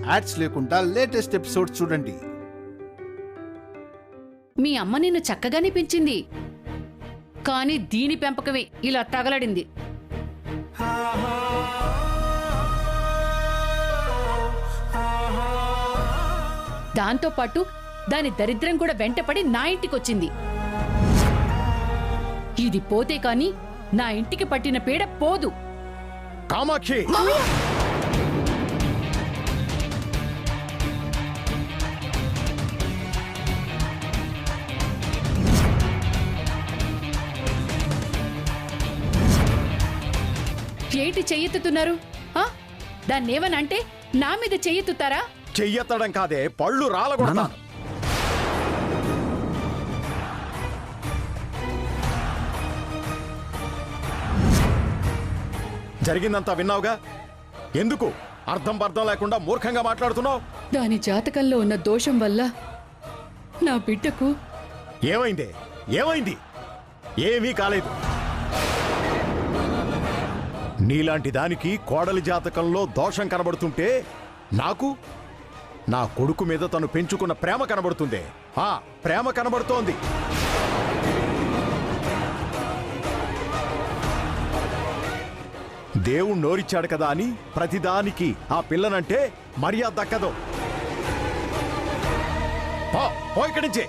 Ads లేకుండా latest episodes చూడండి. మీ అమ్మ నిన్ను చక్కగానే పెంచింది, కానీ దీని పెంపకమే ఇలా తగలడింది. దాంతోపాటు దాని దరిద్రం కూడా వెంటపడి నా ఇంటికొచ్చింది. ఇది పోతే కాని నా ఇంటికి పట్టిన పీడ పోదు. కామాక్షి, ఏంటి చెయ్యెత్తుతున్నారు? దాన్నేమనంటే నా మీద చెయ్యెత్తుతారా? చెయ్యెత్తడం కాదే, పళ్ళు రాలగొడతాను. జరిగిందంతా విన్నావుగా, ఎందుకు అర్థం పర్థం లేకుండా మూర్ఖంగా మాట్లాడుతున్నావు? దాని జాతకంలో ఉన్న దోషం వల్ల నా బిడ్డకు ఏమైంది? ఏమైంది? ఏమీ కాలేదు. నీలాంటి దానికి కోడలి జాతకంలో దోషం కనబడుతుంటే నాకు నా కొడుకు మీద తను పెంచుకున్న ప్రేమ కనబడుతుంది. ఆ ప్రేమ కనబడుతోంది. దేవుడు నోరిచ్చాడు కదా అని ప్రతిదానికి ఆ పిల్లనంటే మర్యాద దక్కదు. పో ఇక్కడి నుంచే.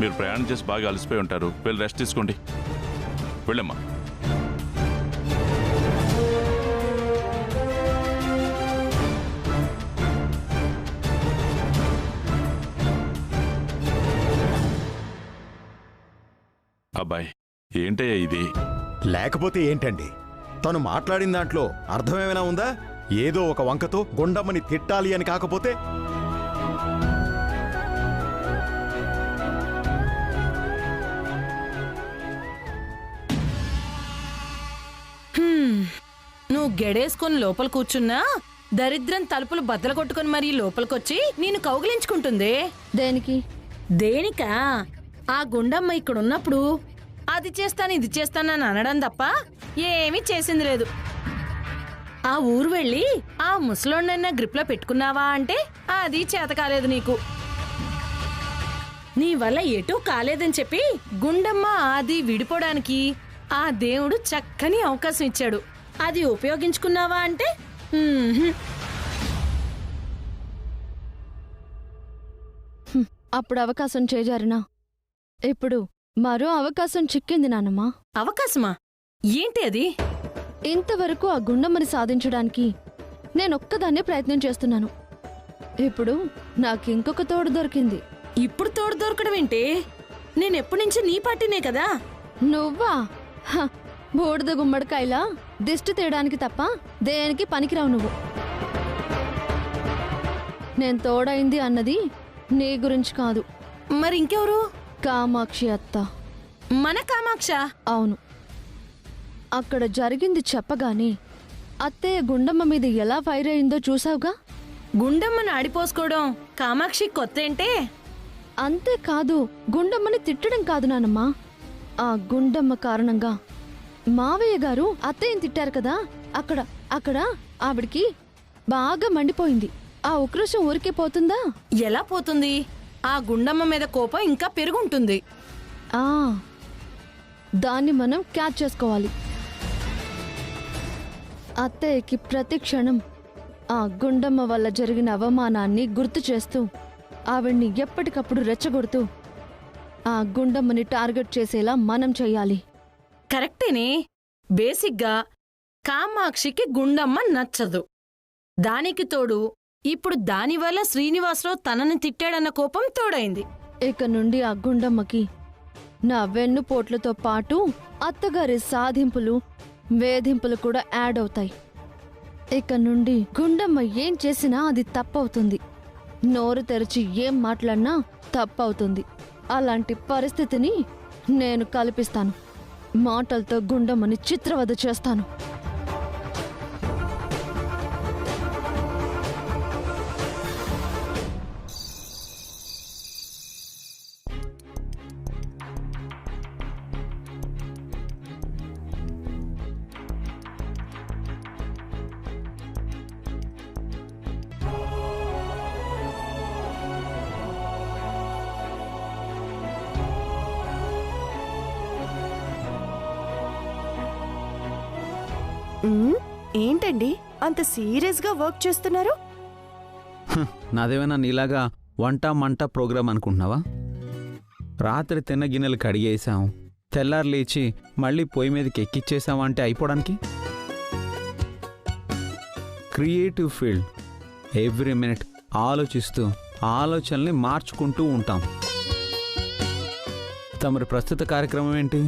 మీరు ప్రయాణం చేసి బాగా అలసిపోయి ఉంటారు, వెళ్ళి రెస్ట్ తీసుకోండి. వెళ్ళమ్మా. అబ్బాయి, ఏంటయ్యా ఇది? లేకపోతే ఏంటండి, తను మాట్లాడిన దాంట్లో అర్థమేమైనా ఉందా? ఏదో ఒక వంకతో గుండమ్మని తిట్టాలి అని కాకపోతే నువ్వు గెడేసుకొని లోపల కూర్చున్నా దరిద్రం తలుపులు బద్దలు కొట్టుకుని మరీ లోపలికొచ్చి నేను కౌగిలించుకుంటుంది. దేనికి? దేనికా? ఆ గుండమ్మ ఇక్కడున్నప్పుడు అది చేస్తాను ఇది చేస్తానని అనడం తప్ప ఏమీ చేసింది లేదు. ఆ ఊరు వెళ్ళి ఆ ముసలోడినైనా గ్రిప్లో పెట్టుకున్నావా అంటే అది చేత కాలేదు నీకు. నీ వల్ల ఎటూ కాలేదని చెప్పి గుండమ్మ అది విడిపోవడానికి ఆ దేవుడు చక్కని అవకాశం ఇచ్చాడు. అది ఉపయోగించుకున్నావా అంటే అప్పుడు అవకాశం చేజారినా ఇప్పుడు మరో అవకాశం చిక్కింది నానమ్మా. అవకాశమా? ఏంటి అది? ఇంతవరకు ఆ గుండమ్మని సాధించడానికి నేనొక్కదాన్నే ప్రయత్నం చేస్తున్నాను. ఇప్పుడు నాకింకొక తోడు దొరికింది. ఇప్పుడు తోడు దొరకడం ఏంటి? నేనెప్పటి నుంచి నీ పార్టీనే కదా. నువ్వా? బూడిద గుమ్మడికాయలా దిష్టి తీయడానికి తప్ప దేనికి పనికిరావు నువ్వు. నేను తోడైంది అన్నది నీ గురించి కాదు. మరి ఇంకెవరు? కామాక్షి అత్త. మన కామాక్ష? అవును. అక్కడ జరిగింది చెప్పగానే అత్తయ్య గుండమ్మ మీద ఎలా ఫైర్ అయిందో చూసావుగా. గుండమ్మని ఆడిపోసుకోవడం కామాక్షి కొత్త ఏంటే? అంతేకాదు, గుండమ్మని తిట్టడం కాదు నానమ్మా. ఆ గుండమ్మ కారణంగా మావయ్య గారు అత్తయ్యని తిట్టారు కదా, అక్కడ ఆవిడికి బాగా మండిపోయింది. ఆ ఉక్రోషం ఊరికే పోతుందా? ఎలా పోతుంది? ఆ గుండమ్మ మీద కోపం ఇంకా పెరుగుంటుంది. దాన్ని మనం క్యాచ్ చేసుకోవాలి. అత్తయ్యకి ప్రతి క్షణం ఆ గుండమ్మ వల్ల జరిగిన అవమానాన్ని గుర్తు చేస్తూ ఆవిడ్ని ఎప్పటికప్పుడు రెచ్చగొడుతూ ఆ గుండమ్మని టార్గెట్ చేసేలా మనం చెయ్యాలి. కరెక్టేనే. బేసిక్గా కామాక్షికి గుండమ్మ నచ్చదు. దానికి తోడు ఇప్పుడు దానివల్ల శ్రీనివాసరావు తనని తిట్టాడన్న కోపం తోడైంది. ఇక నుండి ఆ గుండమ్మకి నా వెన్నుపోట్లతో పాటు అత్తగారి సాధింపులు వేధింపులు కూడా యాడ్ అవుతాయి. ఇక నుండి గుండమ్మ ఏం చేసినా అది తప్పవుతుంది. నోరు తెరిచి ఏం మాట్లాడినా తప్పవుతుంది. అలాంటి పరిస్థితిని నేను కల్పిస్తాను. మాటలతో గుండమ్మని చిత్రవద చేస్తాను. ఏంటండి అంత సీరియస్ గా వర్క్ చేస్తున్నారు? నాదేమైనా నీలాగా వంట మంట ప్రోగ్రాం అనుకుంటున్నావా? రాత్రి తిన్న గిన్నెలు కడిగేసాం, తెల్లారు లేచి మళ్ళీ పొయ్యి మీదకి ఎక్కిచ్చేసాం అంటే అయిపోవడానికి. క్రియేటివ్ ఫీల్డ్, ఎవ్రీ మినిట్ ఆలోచిస్తూ ఆలోచనల్ని మార్చుకుంటూ ఉంటాం. తమరి ప్రస్తుత కార్యక్రమం ఏంటి?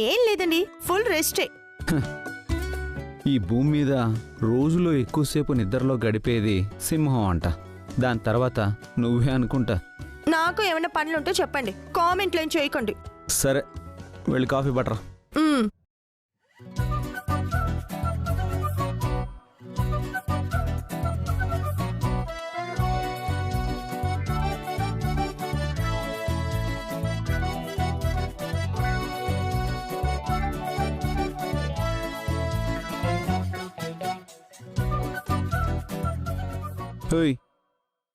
ఏం లేదండి, ఫుల్ రెస్టే. ఈ భూమి మీద రోజులో ఎక్కువసేపు నిద్రలో గడిపేది సింహం అంట. దాని తర్వాత నువ్వే అనుకుంటా. నాకు ఏమైనా పనులుంటే చెప్పండి, కామెంట్లు ఏం చేయకండి. సరే, వెళ్ళి కాఫీ పట్టరా. ఓయ్,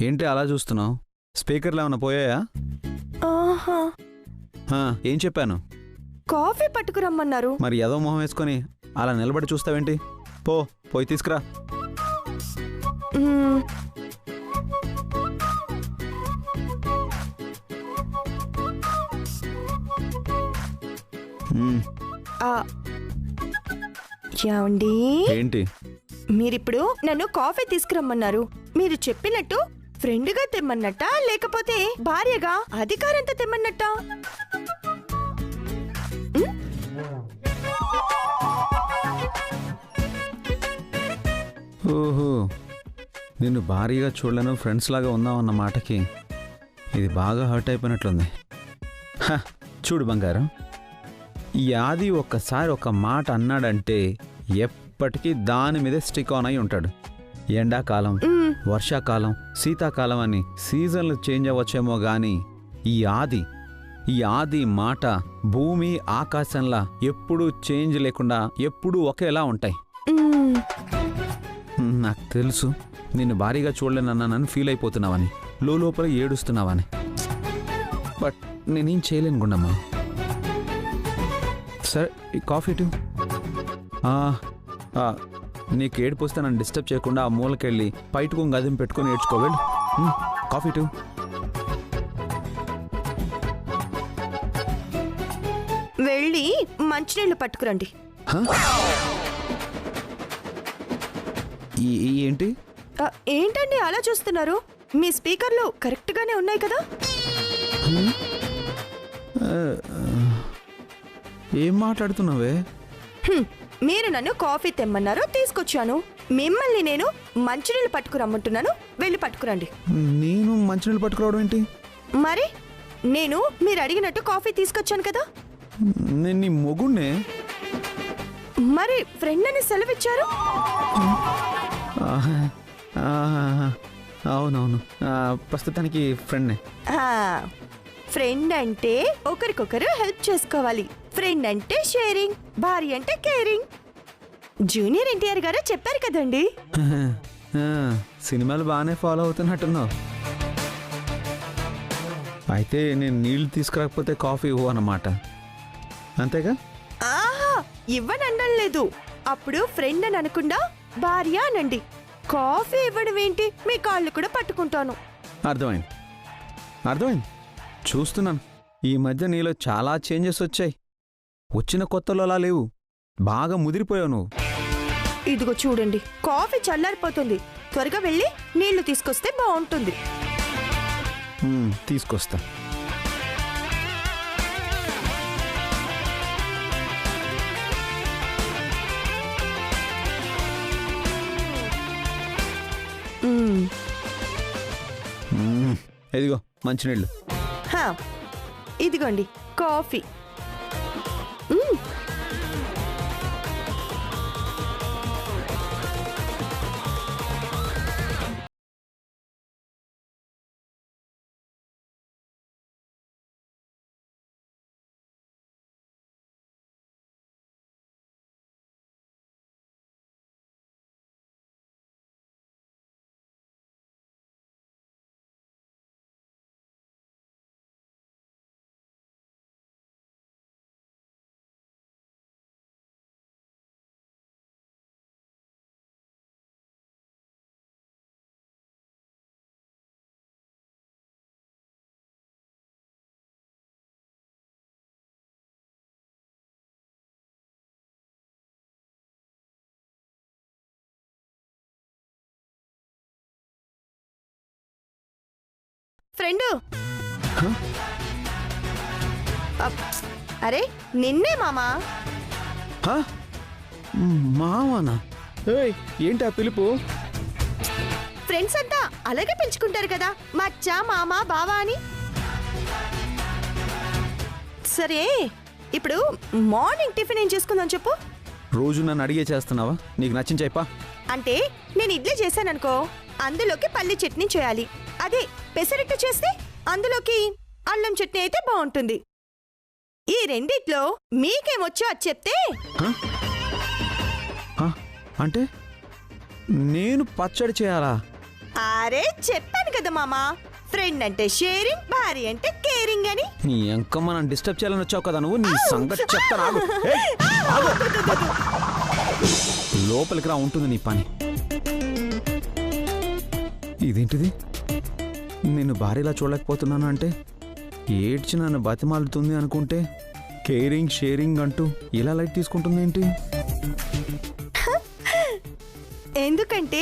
ఏంటి అలా చూస్తున్నావు? స్పీకర్లు ఏమైనా పోయాయా? ఆహా, ఏం చెప్పాను? కాఫీ పట్టుకురమ్మన్నారు. మరి ఏదో మొహం వేసుకొని అలా నిలబడి చూస్తావేంటి? పోయి తీసుకురా. ఏమండి, ఏంటి? మీరిప్పుడు నన్ను కాఫీ తీసుకురమ్మన్నారు. మీరు చెప్పినట్టు ఫ్రెండ్గా తెమ్మన్నట్ట, లేకపోతే భార్యగా అధికారంతో తెమ్మన్నట్ట? ఓహో, నిన్ను భారీగా చూడలేను, ఫ్రెండ్స్ లాగా ఉన్నావన్న మాటకి ఇది బాగా హర్ట్ అయిపోయినట్లుంది. చూడు బంగారం, ఈ ఆది ఒక్కసారి ఒక మాట అన్నాడంటే ఎప్పటికీ దాని మీదే స్టిక్ ఆన్ అయి ఉంటాడు. ఎండాకాలం, వర్షాకాలం, శీతాకాలం అని సీజన్లు చేంజ్ అవ్వచ్చేమో గాని ఈ ఆది మాట భూమి ఆకాశంలా ఎప్పుడూ చేంజ్ లేకుండా ఎప్పుడూ ఒకేలా ఉంటాయి. నాకు తెలుసు నిన్ను భారీగా చూడలేనన్నానని ఫీల్ అయిపోతున్నావని, లోపల ఏడుస్తున్నావని. బట్ నేనేం చేయలేను గుండమ్మా. సరే, ఈ కాఫీ టు. నీకు ఏడుపు వస్తే నన్ను డిస్టర్బ్ చేయకుండా ఆ మూలకెళ్ళి బయటకు గదిం పెట్టుకుని ఏడ్చుకోవాలి. Coffee to. వెళ్ళి మంచినీళ్ళు పట్టుకురండి. ఏంటి? ఏంటండి అలా చూస్తున్నారు? మీ స్పీకర్లు కరెక్ట్ గానే ఉన్నాయి కదా? ఏం మాట్లాడుతున్నావే? మీరు నన్ను కాఫీ తెమ్మన్నారు, తీసుకొచ్చాను. మిమ్మల్ని నేను మంచినీళ్ళు పట్టుకురమ్మంటున్నాను, వెళ్ళి పట్టుకురండి. నేను మంచినీళ్ళు పట్టుకురావడం ఏంటి? మరి నేను మీరు అడిగినట్టు కాఫీ తీసుకొచ్చాను కదా? నేను నీ మొగుణ్ణే. మరి ఫ్రెండ్ అని సెలవిచ్చారు. అవునవును, ప్రస్తుతానికి ఫ్రెండ్నే. ఫ్రెండ్ అంటే ఒకరికొకరు హెల్ప్ చేసుకోవాలి. ఫ్రెండ్ అంటే షేరింగ్, భార్య అంటే కేరింగ్. జూనియర్ ఎన్టీఆర్ గారు చెప్పారు కదండి. సినిమాలు బాగానే ఫాలో అవుతున్నట్టున్నావు. అయితే నేను నీళ్లు తీసుకురాకపోతే కాఫీ ఇవ్వు అన్నమాట, అంతేగా? ఆహా, ఇవ్వనడం లేదు. అప్పుడు ఫ్రెండ్ అని అనకుండా భార్య అనండి. కాఫీ ఇవ్వడం ఏంటి? మీ కాళ్ళు కూడా పట్టుకుంటాను. అర్థమైంది. చూస్తున్నాను, ఈ మధ్య నీలో చాలా చేంజెస్ వచ్చాయి. వచ్చిన కొత్తలో అలా లేవు, బాగా ముదిరిపోయావు నువ్వు. ఇదిగో చూడండి, కాఫీ చల్లారిపోతుంది. త్వరగా వెళ్ళి నీళ్లు తీసుకొస్తే బాగుంటుంది. తీసుకొస్తా. ఇదిగో మంచినీళ్ళు. ఇదిగోండి కాఫీ. ఫ్రెండు అరే నిన్నే మామా. హ? మావానా? ఏయ్, ఏంటి ఆ పిలుపు? ఫ్రెండ్స్ అంతా అలాగే పెంచుకుంటారు కదా, మచ్చా మామా బావా అని. సరే ఇప్పుడు మార్నింగ్ టిఫిన్ ఏం చేసుకుందాం చెప్పు. రోజు నన్ను అడిగే చేస్తున్నావా? నీకు నచ్చిన చెప్పా. అంటే నేను ఇడ్లీ చేశాననుకో, అందులోకి పల్లి చట్నీ చేయాలి. అదే పెసరట్టు చేస్తే అందులోకి అల్లం చట్నీ అయితే బాగుంటుంది. ఈ రెండిట్లో మీకేమొచ్చో అది చెప్తే. అంటే నేను పచ్చడి చేయాలా? అరే చెప్పాను కదా మామా, ఫ్రెండ్ అంటే షేరింగ్, భార్య అంటే కేరింగ్ అని. నీ ఎంకమ్మ నన్ను డిస్టర్బ్ చేయాలని వచ్చావు కదా నువ్వు. నీ సంగతి చెప్తాను ఆగు. ఏయ్, ఆగు. లోపలికి రా, ఉంటుంది నీ పని. ఇదేంటిది? నిన్ను భార్యలా చూడలేకపోతున్నాను అంటే ఏడ్చి నన్ను బతిమాలుతుంది అనుకుంటే కేరింగ్ షేరింగ్ అంటూ ఇలా లైట్ తీసుకుంటుంది ఏంటి? ఎందుకంటే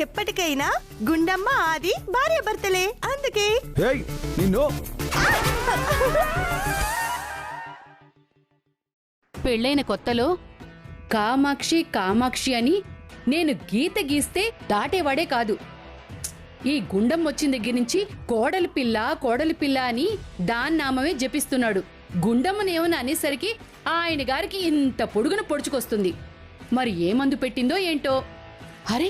ఎప్పటికైనా గుండమ్మ ఆది భార్య భర్తలే, అందుకే. ఏయ్, నిన్ను పెళ్ళైన కొత్తలో కామాక్షి కామాక్షి అని నేను గీత గీస్తే దాటేవాడే కాదు. ఈ గుండం వచ్చిన దగ్గర నుంచి కోడలి పిల్ల అని దాన్నామమే జపిస్తున్నాడు. గుండమ్మనేమని అనేసరికి ఆయన గారికి ఇంత పొడుగున పొడుచుకొస్తుంది. మరి ఏ మందు పెట్టిందో ఏంటో. అరే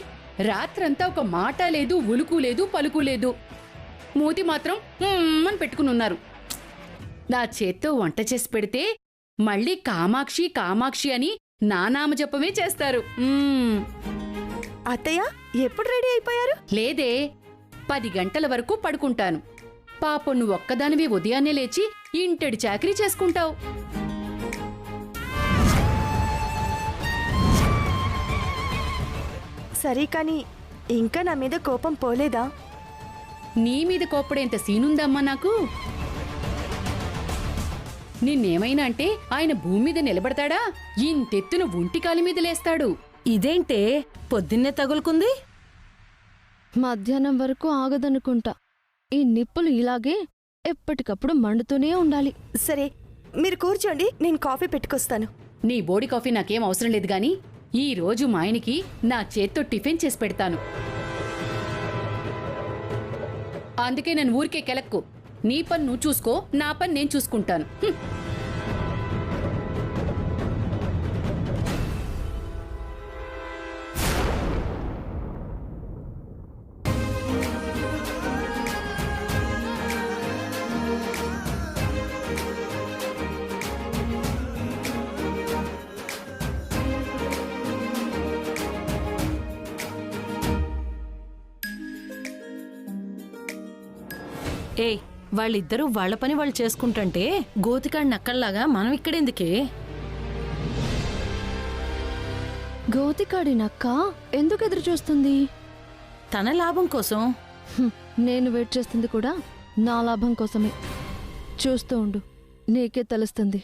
రాత్రంతా ఒక మాట లేదు, ఉలుకు లేదు, పలుకు లేదు. మూతి మాత్రం అని పెట్టుకుని ఉన్నారు. నా చేత్తో వంట చేసి పెడితే మళ్ళీ కామాక్షి కామాక్షి అని నా నామజపమే చేస్తారు. అత్తయ్య ఎప్పుడు రెడీ అయిపోయారు? లేదే, 10 గంటల వరకు పడుకుంటాను. పాపం నువ్వు ఒక్కదానివి ఉదయాన్నే లేచి ఇంటడి చాకరీ చేసుకుంటావు. సరే కాని ఇంకా నా మీద కోపం పోలేదా? నీ మీద కోప్పడేంత సీనుందమ్మా నాకు. నిన్నేమైనా అంటే ఆయన భూమి మీద నిలబడతాడా? ఇంతెత్తున ఒంటికాలి మీద లేస్తాడు. ఇదేంటే పొద్దున్నే తగులుకుంది? మధ్యాహ్నం వరకు ఆగదనుకుంటా. ఈ నిప్పులు ఇలాగే ఎప్పటికప్పుడు మండుతూనే ఉండాలి. సరే మీరు కూర్చోండి, నేను కాఫీ పెట్టుకొస్తాను. నీ బోడి కాఫీ నాకేం అవసరం లేదు గాని ఈ రోజు మా ఆయనకి నా చేత్తో టిఫిన్ చేసి పెడతాను. అందుకే నేను ఊరికే కెలక్కు. నీ పని నువ్వు చూసుకో, నా పని నేను చూసుకుంటాను. ఏయ్, వాళ్ళిద్దరూ వాళ్ళ పని వాళ్ళు చేసుకుంటుంటే గోతికాడి నక్కల్లాగా మనం ఇక్కడెందుకే? గోతికాడి నక్క ఎందుకు ఎదురు చూస్తుంది? తన లాభం కోసం. నేను వెయిట్ చేస్తుంది కూడా నా లాభం కోసమే. చూస్తూ ఉండు, నీకే తెలుస్తుంది.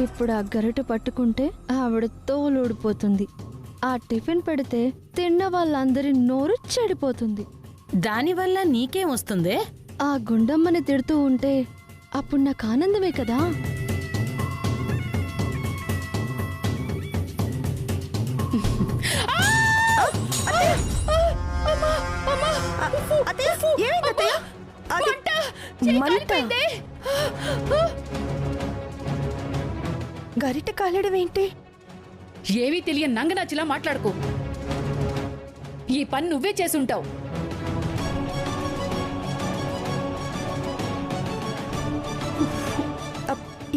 ఇప్పుడు ఆ గరిటె పట్టుకుంటే ఆవిడ తోలుడిపోతుంది. ఆ టిఫిన్ పెడితే తిన్న వాళ్ళందరి నోరు చెడిపోతుంది. దానివల్ల నీకేం వస్తుందే? ఆ గుండమ్మని తిడుతూ ఉంటే అప్పుడు నాకు ఆనందమే కదా. అత్తయ్య, ఏమైంది అత్తయ్య? అది మంట. గరిట కాలడం ఏంటి? ఏమీ తెలియని నంగనాచిలా మాట్లాడుకో. ఈ పని నువ్వే చేసుంటావు.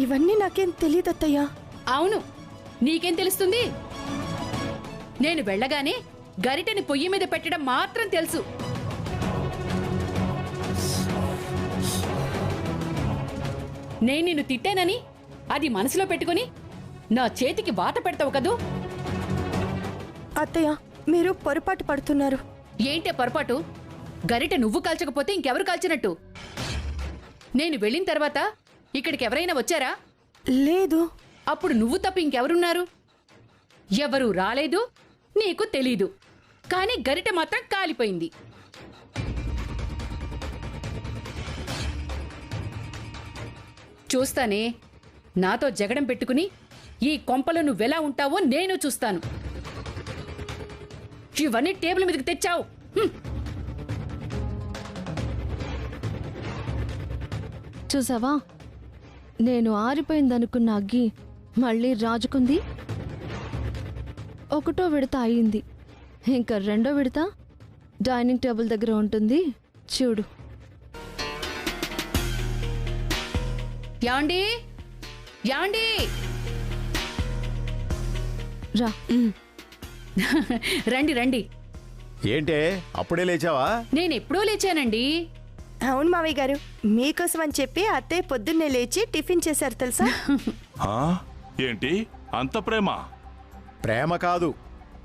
ఇవన్నీ నాకేం తెలియదు అత్తయ్య. అవును, నీకేం తెలుస్తుంది? నేను వెళ్ళగానే గరిటెని పొయ్యి మీద పెట్టడం మాత్రం తెలుసు. నేను నిన్ను తిట్టానని అది మనసులో పెట్టుకుని నా చేతికి వాత పెడతావు కదూ. అత్తయ్య, మీరు పొరపాటు పడుతున్నారు. ఏంటే పొరపాటు? గరిటె నువ్వు కాల్చకపోతే ఇంకెవరు కాల్చినట్టు? నేను వెళ్ళిన తర్వాత ఇక్కడికి ఎవరైనా వచ్చారా? లేదు. అప్పుడు నువ్వు తప్ప ఇంకెవరున్నారు? ఎవరూ రాలేదు, నీకు తెలీదు. కానీ గరిటె మాత్రం కాలిపోయింది. చూస్తానే, నాతో జగడం పెట్టుకుని ఈ కొంపలో నువ్వెలా ఉంటావో నేను చూస్తాను. ఇవన్నీ టేబుల్ మీదకి తెచ్చావు. చూసావా, నేను ఆరిపోయిందనుకున్న అగ్గి మళ్ళీ రాజుకుంది. ఒకటో విడత అయింది, ఇంకా రెండో విడత డైనింగ్ టేబుల్ దగ్గర ఉంటుంది. చూడు. యాండి యాండి రా. రండి రండి. ఏంటే అప్పుడే లేచావా? నేనెప్పుడూ లేచానండి. అవును మావయ్య గారు, మీకోసం అని చెప్పి అత్తయ్య పొద్దున్నే లేచి టిఫిన్ చేశారు తెలుసా? ఆ? ఏంటి అంత ప్రేమ? ప్రేమ కాదు,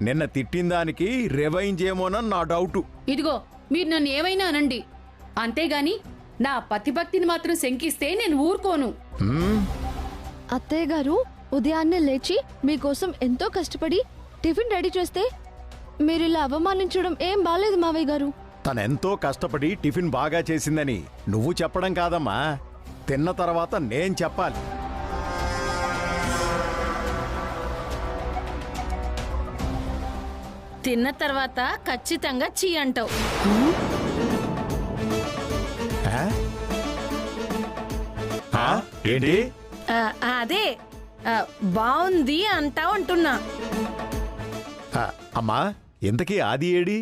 నిన్న తిట్టిన దానికి రివైంజ్ ఏమోనని నా డౌటు. ఇదిగో, మీరు నన్ను ఏమైనా అనండి, అంతేగాని నా పతిభక్తిని మాత్రం శంకిస్తే నేను ఊరుకోను. అత్తయ్య గారు ఉదయాన్నే లేచి మీకోసం ఎంతో కష్టపడి టిఫిన్ రెడీ చేస్తే మీరు ఇలా అవమానించడం ఏం బాలేదు మావయ్య గారు. తనెంతో కష్టపడి టిఫిన్ బాగా చేసిందని నువ్వు చెప్పడం కాదమ్మా, తిన్న తర్వాత నేను చెప్పాలి. తిన్న తర్వాత ఖచ్చితంగా చీ అంటావు. ఆ? ఆ? ఏంటి? అదే బాగుంది అంటావు అంటున్నా. ఆ, అమ్మా, ఇంతకీ ఆది ఏడి?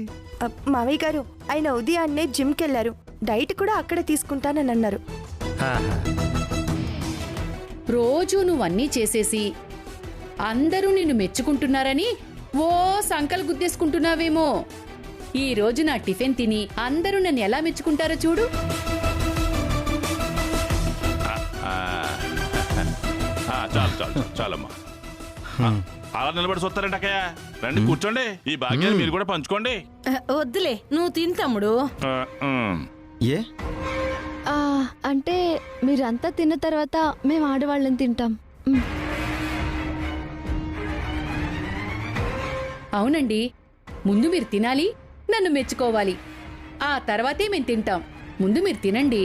మావయ్య గారు, ఆయన ఉదయాన్నే జిమ్కి వెళ్ళారు. డైట్ కూడా అక్కడే తీసుకుంటానని అన్నారు. ఆహా. రోజూ నువ్వన్నీ చేసేసి అందరూ నిన్ను మెచ్చుకుంటున్నారని ఓ సంకలు గుద్దేసుకుంటున్నావేమో. ఈ రోజు నా టిఫిన్ తిని అందరూ నన్ను ఎలా మెచ్చుకుంటారో చూడు. చాలు చాలు చాలమ్మా. అలా నిలబడి చూస్తారంట అక్కయ్య. రండి కూర్చోండి, ఈ భాగ్యాన్ని మీరు కూడా పంచుకోండి. వద్దులే, నువ్వు తిని తమ్ముడు. ఏ అంటే మీరంతా తిన్న తర్వాత మేము ఆడవాళ్ళని తింటాం. అవునండి, ముందు మీరు తినాలి, నన్ను మెచ్చుకోవాలి. ఆ తర్వాతే మేము తింటాం. ముందు మీరు తినండి.